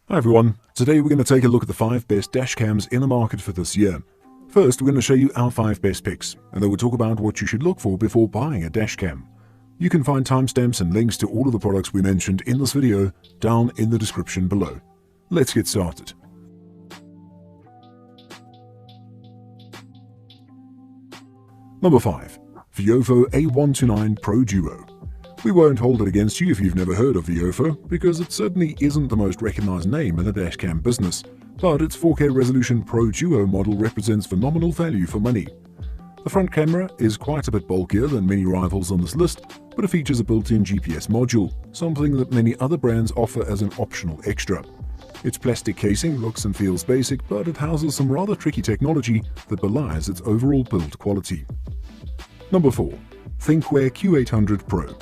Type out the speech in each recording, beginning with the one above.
Hi everyone, today we're going to take a look at the 5 best dash cams in the market for this year. First, we're going to show you our 5 best picks, and then we'll talk about what you should look for before buying a dash cam. You can find timestamps and links to all of the products we mentioned in this video down in the description below. Let's get started. Number 5. Viofo A129 Pro Duo. We won't hold it against you if you've never heard of Viofo, because it certainly isn't the most recognized name in the dashcam business, but its 4K resolution Pro Duo model represents phenomenal value for money. The front camera is quite a bit bulkier than many rivals on this list, but it features a built-in GPS module, something that many other brands offer as an optional extra. Its plastic casing looks and feels basic, but it houses some rather tricky technology that belies its overall build quality. Number 4. Thinkware Q800 Pro.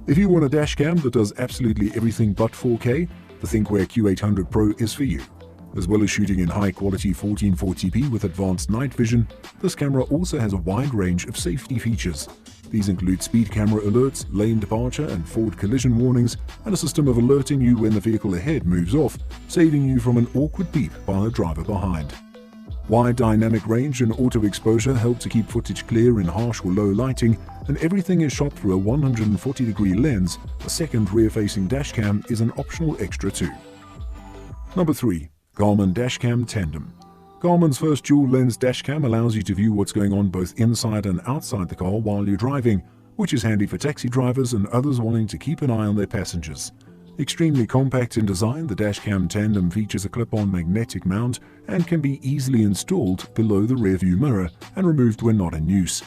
If you want a dashcam that does absolutely everything but 4K, the Thinkware Q800 Pro is for you. As well as shooting in high-quality 1440p with advanced night vision, this camera also has a wide range of safety features. These include speed camera alerts, lane departure and forward collision warnings, and a system of alerting you when the vehicle ahead moves off, saving you from an awkward beep by the driver behind. Wide dynamic range and auto exposure help to keep footage clear in harsh or low lighting, and everything is shot through a 140-degree lens. A second rear-facing dashcam is an optional extra too. Number 3. Garmin Dashcam Tandem. Garmin's first dual-lens dashcam allows you to view what's going on both inside and outside the car while you're driving, which is handy for taxi drivers and others wanting to keep an eye on their passengers. Extremely compact in design, the Dashcam Tandem features a clip-on magnetic mount and can be easily installed below the rearview mirror and removed when not in use.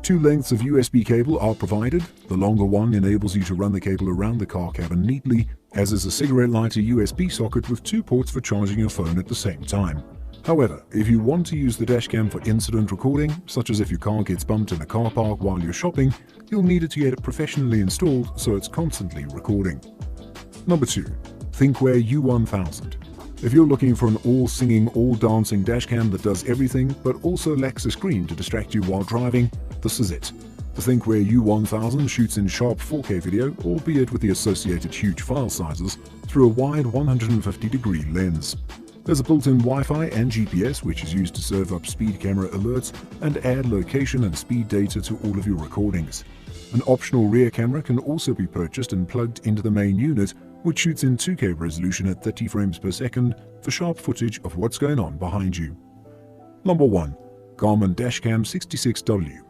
2 lengths of USB cable are provided. The longer one enables you to run the cable around the car cabin neatly, as is a cigarette lighter USB socket with 2 ports for charging your phone at the same time. However, if you want to use the dashcam for incident recording, such as if your car gets bumped in a car park while you're shopping, you'll need it to get it professionally installed so it's constantly recording. Number 2. Thinkware U1000. If you're looking for an all-singing, all-dancing dashcam that does everything but also lacks a screen to distract you while driving, this is it. The Thinkware U1000 shoots in sharp 4K video, albeit with the associated huge file sizes, through a wide 150-degree lens. There's a built-in Wi-Fi and GPS, which is used to serve up speed camera alerts and add location and speed data to all of your recordings. An optional rear camera can also be purchased and plugged into the main unit, which shoots in 2K resolution at 30 frames per second for sharp footage of what's going on behind you. Number 1. Garmin Dashcam 66W.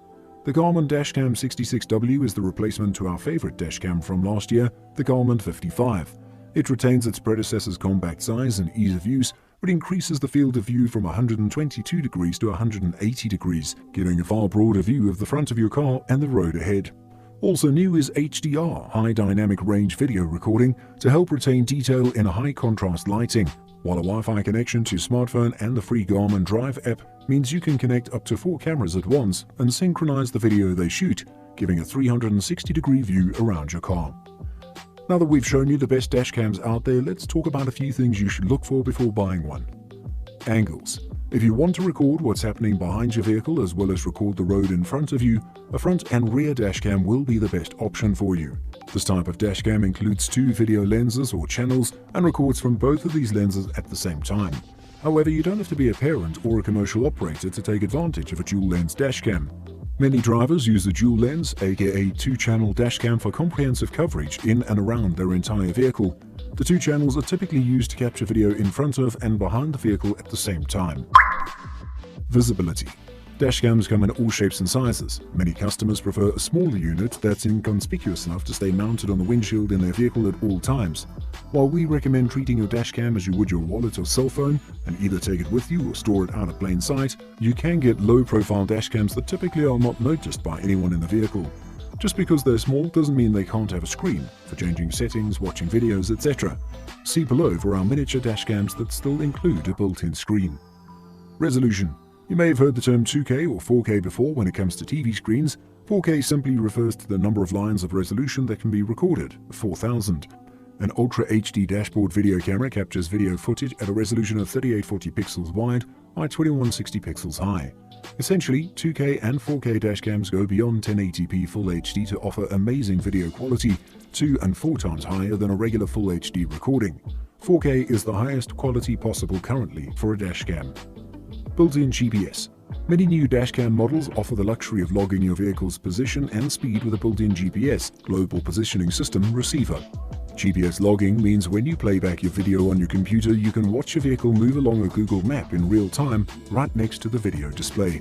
The Garmin Dashcam 66W is the replacement to our favorite dashcam from last year, the Garmin 55. It retains its predecessor's compact size and ease of use, but increases the field of view from 122 degrees to 180 degrees, giving a far broader view of the front of your car and the road ahead. Also new is HDR, High Dynamic Range Video Recording, to help retain detail in a high-contrast lighting, while a Wi-Fi connection to smartphone and the free Garmin Drive app means you can connect up to 4 cameras at once and synchronize the video they shoot, giving a 360-degree view around your car. Now that we've shown you the best dashcams out there, let's talk about a few things you should look for before buying one. Angles. If you want to record what's happening behind your vehicle as well as record the road in front of you, a front and rear dashcam will be the best option for you. This type of dashcam includes 2 video lenses or channels and records from both of these lenses at the same time. However, you don't have to be a parent or a commercial operator to take advantage of a dual-lens dashcam. Many drivers use the dual lens, aka 2-channel dashcam, for comprehensive coverage in and around their entire vehicle. The 2 channels are typically used to capture video in front of and behind the vehicle at the same time. Visibility. Dashcams come in all shapes and sizes. Many customers prefer a smaller unit that's inconspicuous enough to stay mounted on the windshield in their vehicle at all times. While we recommend treating your dashcam as you would your wallet or cell phone, and either take it with you or store it out of plain sight, you can get low-profile dashcams that typically are not noticed by anyone in the vehicle. Just because they're small doesn't mean they can't have a screen for changing settings, watching videos, etc. See below for our miniature dashcams that still include a built-in screen. Resolution. You may have heard the term 2K or 4K before when it comes to TV screens. 4K simply refers to the number of lines of resolution that can be recorded, 4000. An Ultra HD dashboard video camera captures video footage at a resolution of 3840 pixels wide by 2160 pixels high. Essentially, 2K and 4K dashcams go beyond 1080p Full HD to offer amazing video quality, 2 and 4 times higher than a regular Full HD recording. 4K is the highest quality possible currently for a dashcam. Built-in GPS. Many new dashcam models offer the luxury of logging your vehicle's position and speed with a built-in GPS, Global Positioning System, receiver. GPS logging means when you play back your video on your computer, you can watch your vehicle move along a Google map in real time right next to the video display.